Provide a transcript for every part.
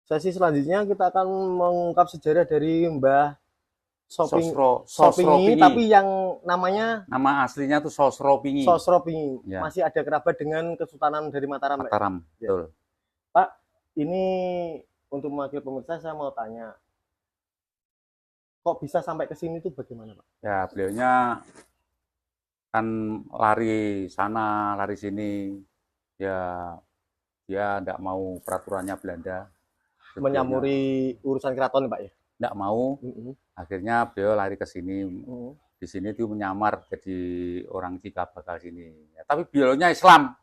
Sesi selanjutnya kita akan mengungkap sejarah dari Mbah Sopingi, Sosropingi. tapi yang namanya Nama aslinya tuh Sosropingi. Sosropingi. Ya. Masih ada kerabat dengan Kesultanan dari Mataram. Mataram, ya. betul. Pak, ini untuk mewakili pemirsa saya mau tanya, kok bisa sampai ke sini tuh bagaimana, Pak? Ya, beliaunya kan lari sana, lari sini. Ya, dia tidak mau peraturannya Belanda. Menyamuri urusan keraton, Pak ya? Tidak mau. Akhirnya beliau lari ke sini. Di sini tuh menyamar jadi orang Cikabakal sini. Ya, tapi beliaunya Islam.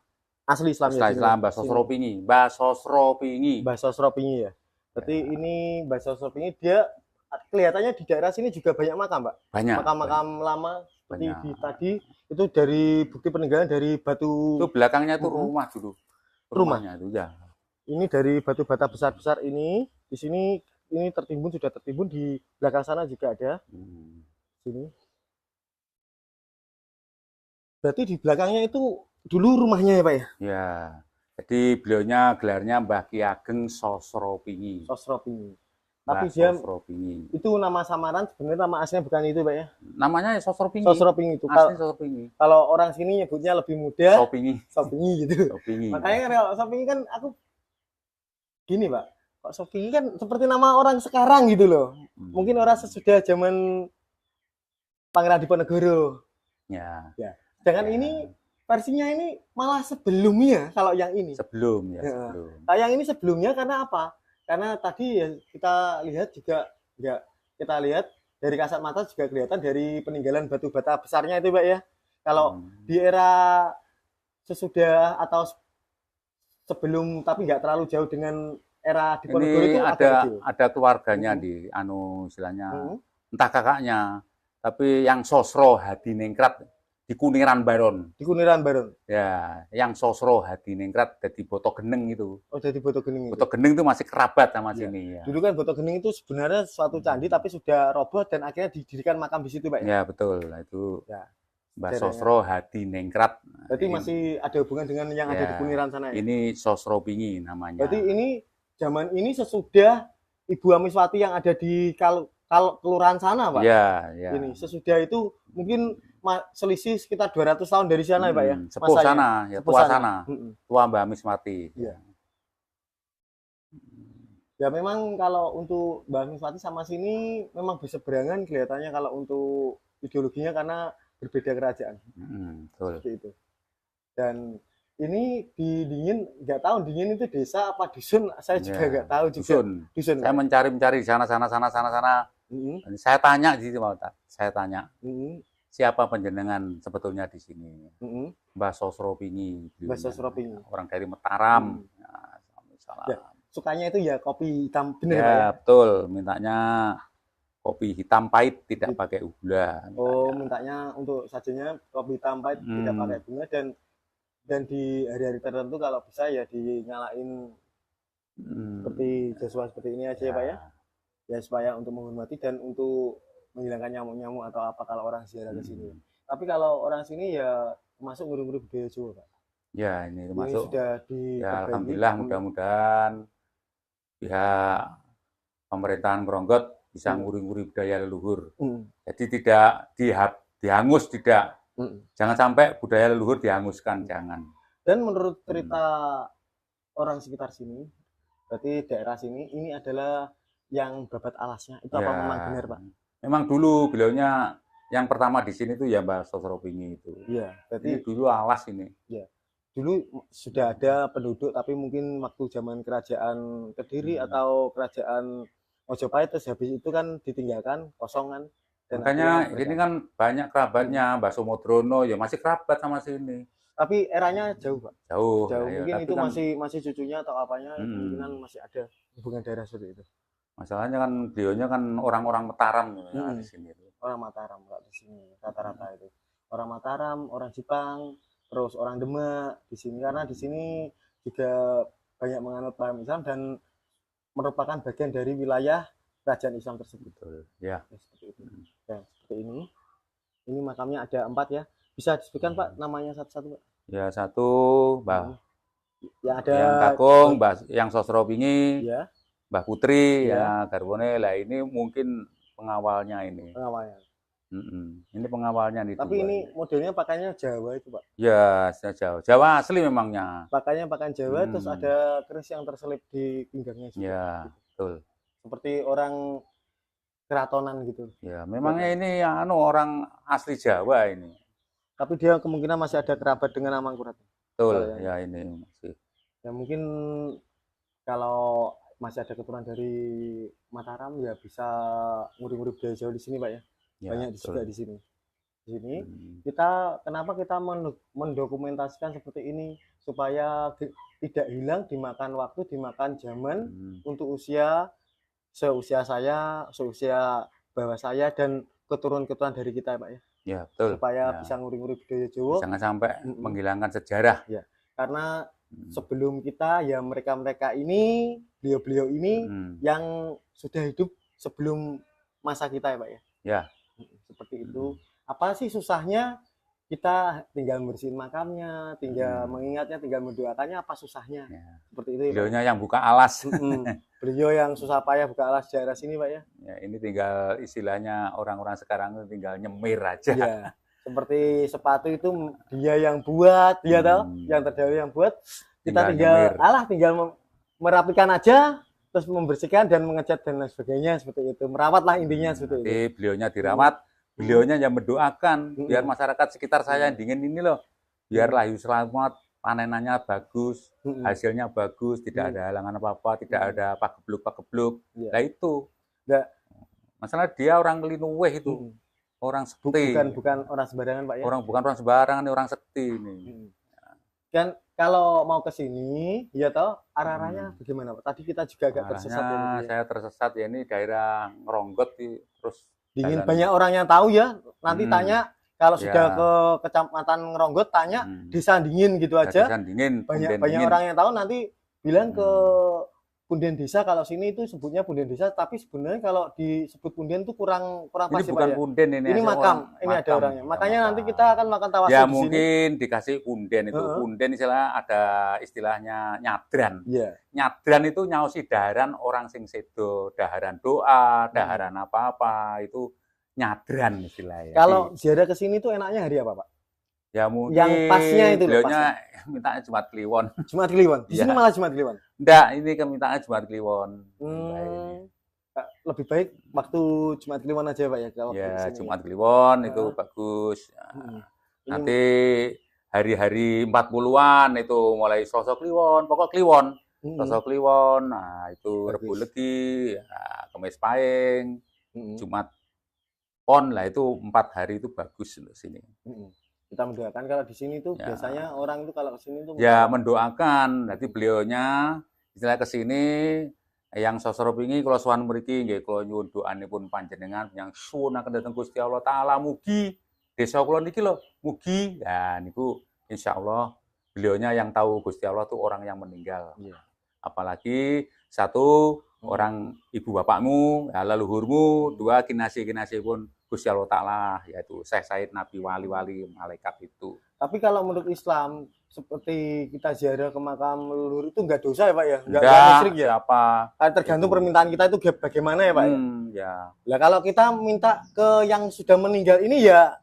Asli Islam ya? Islam, Mbah Sosropingi. Mbah Sosropingi. Mbah Sosropingi ya? Berarti ya. Ini Mbah Sosropingi dia kelihatannya di daerah sini juga banyak makam, Pak? Banyak. Makam-makam lama seperti di tadi itu dari bukti peninggalan dari batu. Itu belakangnya itu rumah dulu. Rumahnya itu ya. Ini dari batu bata besar-besar ini. Di sini ini tertimbun, sudah tertimbun, di belakang sana juga ada. Sini. Berarti di belakangnya itu dulu rumahnya ya, Pak ya? Ya. Jadi beliaunya gelarnya Mbah Ki Ageng Sosropingi. Sosropingi. Tapi dia Sosropingi. Itu nama samaran, sebenarnya nama aslinya bukan itu, Pak ya? Namanya Sosropingi. Sosropingi itu. Asli Sosropingi. Kalau orang sini nyebutnya lebih muda. Sopingi. Sopingi gitu. Sopingi. Makanya kalau Sopingi kan aku gini, Pak. Kok Sopingi kan seperti nama orang sekarang gitu loh. Mungkin orang sesudah zaman Pangeran Diponegoro. Ya. Jangan ini versinya ini malah sebelumnya kalau yang ini. Sebelum ya, sebelum. Nah, yang ini sebelumnya karena apa? Karena tadi ya kita lihat juga kita lihat dari kasat mata juga kelihatan dari peninggalan batu bata besarnya itu, Pak ya. Kalau di era sesudah atau sebelum tapi nggak terlalu jauh dengan era Diponegoro itu ada keluarganya di istilahnya entah kakaknya, tapi yang Sosro Hadiningrat di Kuniran Baron. Di Kuniran Baron. Ya, yang Sosro Hadiningrat jadi Boto Geneng itu. Oh, jadi Boto Geneng. Boto Geneng itu masih kerabat sama sini ya. Dulu kan Boto Geneng itu sebenarnya suatu candi tapi sudah roboh dan akhirnya didirikan makam di situ, Pak ya. Ya, betul. Nah, itu Mbah Sosro Hadiningrat. Berarti masih ada hubungan dengan yang ada di Kuniran sana ya. Ini Sosropingi namanya. Berarti ini zaman ini sesudah Ibu Amiswati yang ada di kelurahan sana, Pak. Ya. Ini sesudah itu mungkin selisih sekitar 200 tahun dari sana, Pak ya. Sepuh sana, ya tua sana. Tua Mbah Amiswati. Iya. Ya memang kalau untuk Mbah Amiswati sama sini memang berseberangan kelihatannya kalau untuk ideologinya karena berbeda kerajaan. Betul. Seperti itu. Dan ini di Dingin, nggak tahu Dingin itu desa apa dusun, saya juga nggak tahu juga. Dusun. Saya mencari sana. Saya tanya di situ, saya tanya. Siapa penjenengan sebetulnya di sini? Mbah Sosropingi. Mbah Sosropingi. Orang dari Mataram. Ya, sukanya itu ya kopi hitam, bener ya, Pak ya? Betul, mintanya kopi hitam pahit tidak pakai gula. Oh, mintanya untuk sajinya kopi hitam pahit tidak pakai gula, dan di hari-hari tertentu kalau bisa ya dinyalain seperti Joshua seperti ini aja ya, Pak ya. Ya supaya untuk menghormati dan untuk menghilangkan nyamuk-nyamuk atau apa kalau orang ziarah ke sini. Tapi kalau orang sini ya masuk nguri-nguri budaya Jawa, Pak. Ya, ini masuk. Sudah ya, alhamdulillah mudah-mudahan pihak pemerintahan Gronggot bisa nguri-nguri budaya leluhur. Jadi tidak dihangus, tidak. Jangan sampai budaya leluhur dihanguskan, jangan. Dan menurut cerita orang sekitar sini, berarti daerah sini ini adalah yang babat alasnya. Itu apa memang benar, Pak? Memang dulu beliaunya yang pertama di sini tuh ya Mbah Sosropingi itu. Iya, berarti ini dulu alas ini. Iya. Dulu sudah ada penduduk, tapi mungkin waktu zaman kerajaan Kediri atau kerajaan Mojopahit terus habis itu kan ditinggalkan kosongan. Dan makanya ini kan banyak kerabatnya, Mbah Sumodrono ya masih kerabat sama sini. Tapi eranya jauh, Pak. Jauh. Mungkin itu kan masih cucunya atau apanya, kemungkinan masih ada hubungan darah seperti itu. Masalahnya kan beliaunya kan orang-orang Mataram di sini. Orang Mataram nggak di sini rata-rata itu. Orang Mataram, orang Jepang, terus orang Demak di sini karena di sini juga banyak menganut paham Islam dan merupakan bagian dari wilayah kerajaan Islam tersebut. Ya. Seperti itu. Ya, seperti ini. Ini makamnya ada 4 ya. Bisa disebutkan Pak namanya satu-satu, Pak? Ya, satu Mbah. Ya ada yang Kakung, Mbah yang Sosropingi. Ya. Mbah Putri ya garwane lah, ini mungkin pengawalnya ini. Pengawalnya. Ini pengawalnya nih. Tapi ini modelnya pakainya Jawa itu, Pak. Ya, Jawa. Jawa asli memangnya. Pakainya pakaian Jawa, terus ada keris yang terselip di pinggangnya juga. Ya, betul. Seperti orang keratonan gitu. Ya, memangnya ini orang asli Jawa ini. Tapi dia kemungkinan masih ada kerabat dengan Amangkurat. Betul, ya ini masih. Ya mungkin kalau masih ada keturunan dari Mataram ya bisa nguri-nguri budaya Jawa di sini, Pak ya. Banyak juga di sini. Di sini kenapa kita mendokumentasikan seperti ini supaya tidak hilang, dimakan waktu, dimakan zaman untuk seusia saya, seusia bawah saya dan keturunan-keturunan dari kita, Pak ya. Ya, betul. Supaya bisa nguri-nguri budaya Jawa. Jangan sampai menghilangkan sejarah. Ya. Karena sebelum kita ya mereka-mereka ini, beliau-beliau ini yang sudah hidup sebelum masa kita ya, Pak ya. Ya. Seperti itu. Apa sih susahnya? Kita tinggal bersihin makamnya, tinggal mengingatnya, tinggal mendoakannya, apa susahnya? Ya. Seperti itu. Beliaunya yang buka alas. Beliau yang susah payah buka alas daerah sini, Pak ya. Ya, ini tinggal istilahnya orang-orang sekarang itu tinggal nyemir aja. Ya. Seperti sepatu itu dia yang buat, dia tahu, yang terdahulu yang buat. Kita tinggal merapikan aja, terus membersihkan dan mengecat dan lain sebagainya seperti itu. Merawatlah intinya seperti itu. Beliaunya dirawat, beliaunya yang mendoakan biar masyarakat sekitar saya yang dingin ini loh, biar layu selamat, panenannya bagus, hasilnya bagus, tidak ada halangan apa-apa, tidak ada pagebluk-pagebluk. Nah itu. Masalah dia orang Linuweh itu. Orang sekti. Bukan orang sembarangan, Pak ya. Bukan orang sembarangan, ini orang sekti ini. Kan kalau mau ke sini, ya toh arah-arahnya bagaimana, Pak? Tadi kita juga agak tersesat ya. Saya tersesat ya, ini daerah Ngeronggot terus dingin. Banyak orang yang tahu ya. Nanti tanya kalau sudah ke Kecamatan Ngeronggot tanya Desa Dingin gitu aja. Desa Dingin. Banyak orang yang tahu nanti bilang ke Punden Desa, kalau sini itu sebutnya Punden Desa, tapi sebenarnya kalau disebut Punden itu kurang pasti, Pak. Ini bukan Punden ini makam, ini ada orangnya. Makanya nanti kita akan makan tawasul ya, di mungkin sini. Dikasih Punden itu. Punden ada istilahnya nyadran. Nyadran itu nyausi daharan orang sing sedo, daharan doa, daharan apa-apa, itu nyadran istilahnya. Kalau ziarah ke sini tuh enaknya hari apa, Pak? Ya mungkin yang pasnya itu beliaunya mintanya Jumat Kliwon. Jumat Kliwon. Di sini malah Jumat Kliwon. Enggak, ini mintaannya Jumat Kliwon. Lebih baik waktu Jumat Kliwon aja, Pak ya. Kalau ya, Jumat Kliwon itu bagus. Nanti hari-hari 40-an itu mulai Selasa Kliwon, pokok Kliwon. Selasa Kliwon, nah itu Rebu Legi, Kemis Pahing, Jumat Pon lah, itu 4 hari itu bagus untuk sini. Kita mendoakan kalau di sini tuh biasanya orang itu kalau ke sini tuh mendoakan. Nanti beliaunya istilah ke sini yang sosro pingi kula sowan mriki nggih kula nyuwun doanipun panjenengan yang suwun akan dateng Gusti Allah taala, mugi desa kula niki lho mugi. Ya niku insyaallah beliaunya yang tahu Gusti Allah tuh orang yang meninggal. Apalagi satu orang ibu bapakmu, ya leluhurmu, dua kinasih-kinasih pun Gusti Allah Ta'ala, yaitu Syekh Said, Nabi, wali-wali, malaikat itu. Tapi kalau menurut Islam, seperti kita ziarah ke makam leluhur itu enggak dosa ya, Pak ya? Enggak musyrik ya? Apa? Tergantung permintaan kita itu bagaimana ya, Pak ya? Lah kalau kita minta ke yang sudah meninggal ini ya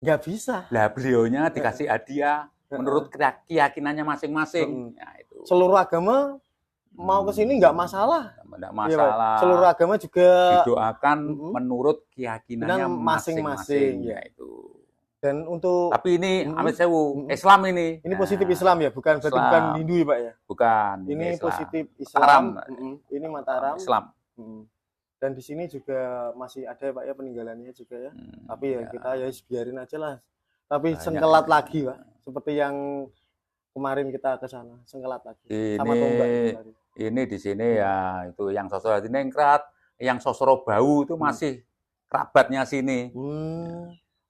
enggak bisa. Lah beliaunya dikasih hadiah menurut keyakinannya masing-masing. Ya, itu. Seluruh agama mau ke sini enggak masalah. Enggak masalah. Ya, seluruh agama juga didoakan menurut keyakinannya masing-masing. Ya itu. Dan untuk tapi ini amit sewu Islam ini. Ini positif Islam ya, bukan berarti bukan Hindu ya, Pak ya? Bukan. Ini Islam. Positif Islam. Ini Mataram. Islam. Dan di sini juga masih ada ya, Pak ya, peninggalannya juga ya. Tapi ya kita ya biarin aja lah. Tapi sengkelat lagi, Pak. Seperti yang kemarin kita ke sana, sengkelat lagi. Sama tombak ini di sini ya itu yang Sosro Hadiningrat, yang Sosro Bau itu masih kerabatnya sini.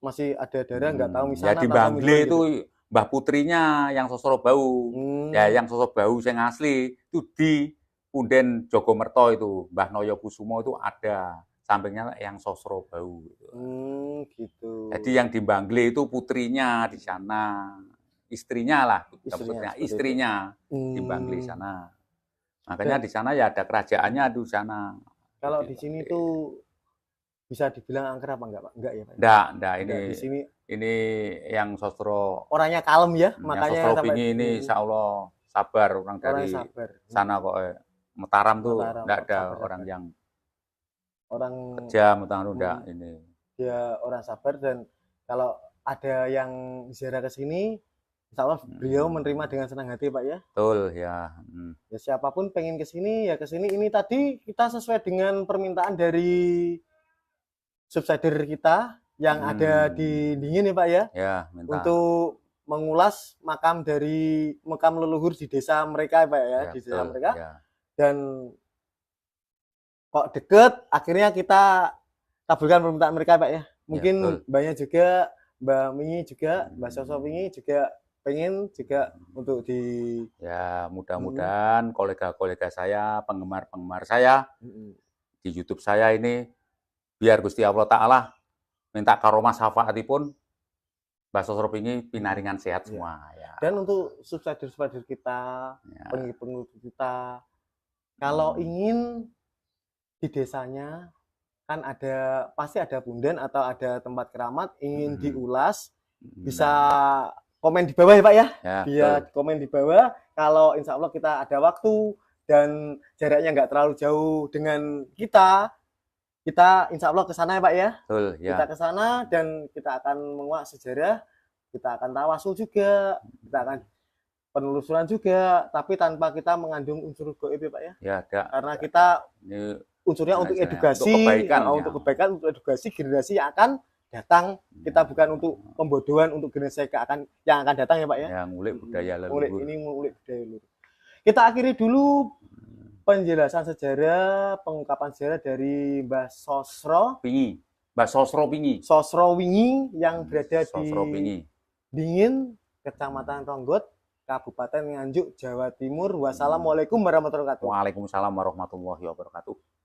Masih ada darah nggak tahu misalnya. Ya di Bangle itu gitu. Mbah Putrinya yang Sosro Bau. Ya yang Sosro Bau yang asli itu di Punden Jogomerto itu, Mbah Noyo Kusumo itu ada. Sampingnya yang Sosro Bau gitu. Gitu. Jadi yang di Bangle itu putrinya di sana. Istrinya lah, istrinya di Bangli sana. Makanya di sana ya ada kerajaannya di sana. Kalau di sini tuh bisa dibilang angker apa enggak, Pak? Enggak ya, Pak? Enggak, Enggak, di sini ini yang Sosro, orangnya kalem ya, yang makanya Sosro sampai Pingi ini insya Allah sabar orang orangnya dari sabar. sana kok. Mataram tuh Mataram, enggak ada sabar, orang sabar. yang Orang kejam, enggak ini. dia orang sabar, dan kalau ada yang ziarah ke sini, insya Allah beliau menerima dengan senang hati, Pak ya. Betul ya. Ya siapapun pengen ke sini ya ke sini. Ini tadi kita sesuai dengan permintaan dari subsider kita yang ada di Dingin ya, Pak ya. Ya, minta. Untuk mengulas makam leluhur di desa mereka, Pak ya, Ya, di desa betul, mereka. ya. Dan kok deket, akhirnya kita kabulkan permintaan mereka, Pak ya. Mungkin ya, banyak juga Mbak Mingi juga, Mbak Sosok Mingi juga pengen juga untuk di ya mudah-mudahan kolega-kolega saya, penggemar-penggemar saya di YouTube saya ini biar Gusti Allah Ta'ala minta karomah syafaatipun Mbak Sosro Pingi pinaringan sehat semua ya. Dan untuk subscriber kita, pengikut kita, kalau ingin di desanya kan pasti ada punden atau ada tempat keramat, ingin diulas, bisa komen di bawah ya, Pak ya. Komen di bawah. Kalau insya Allah kita ada waktu dan jaraknya nggak terlalu jauh dengan kita insya Allah ke sana ya, Pak ya. Betul, ya. Kita ke sana dan kita akan menguak sejarah, kita akan tawasul juga, kita akan penelusuran juga, tapi tanpa kita mengandung unsur gaib ya, Pak ya. Ya, ada. Karena kita unsurnya untuk edukasi, untuk kebaikan, untuk edukasi generasi yang akan datang. Kita bukan untuk pembodohan untuk generasi yang akan datang ya, Pak ya. Yang ngulik budaya leluhur. Ngulik budaya leluhur. Kita akhiri dulu penjelasan sejarah, pengungkapan sejarah dari Mbah Sosro Pingi. Mbah Sosro Pingi. Sosro Wingi yang berada Sosro di Pingi. Dingin, Kecamatan Ronggot, Kabupaten Nganjuk, Jawa Timur. Wassalamualaikum warahmatullahi wabarakatuh. Waalaikumsalam warahmatullahi wabarakatuh.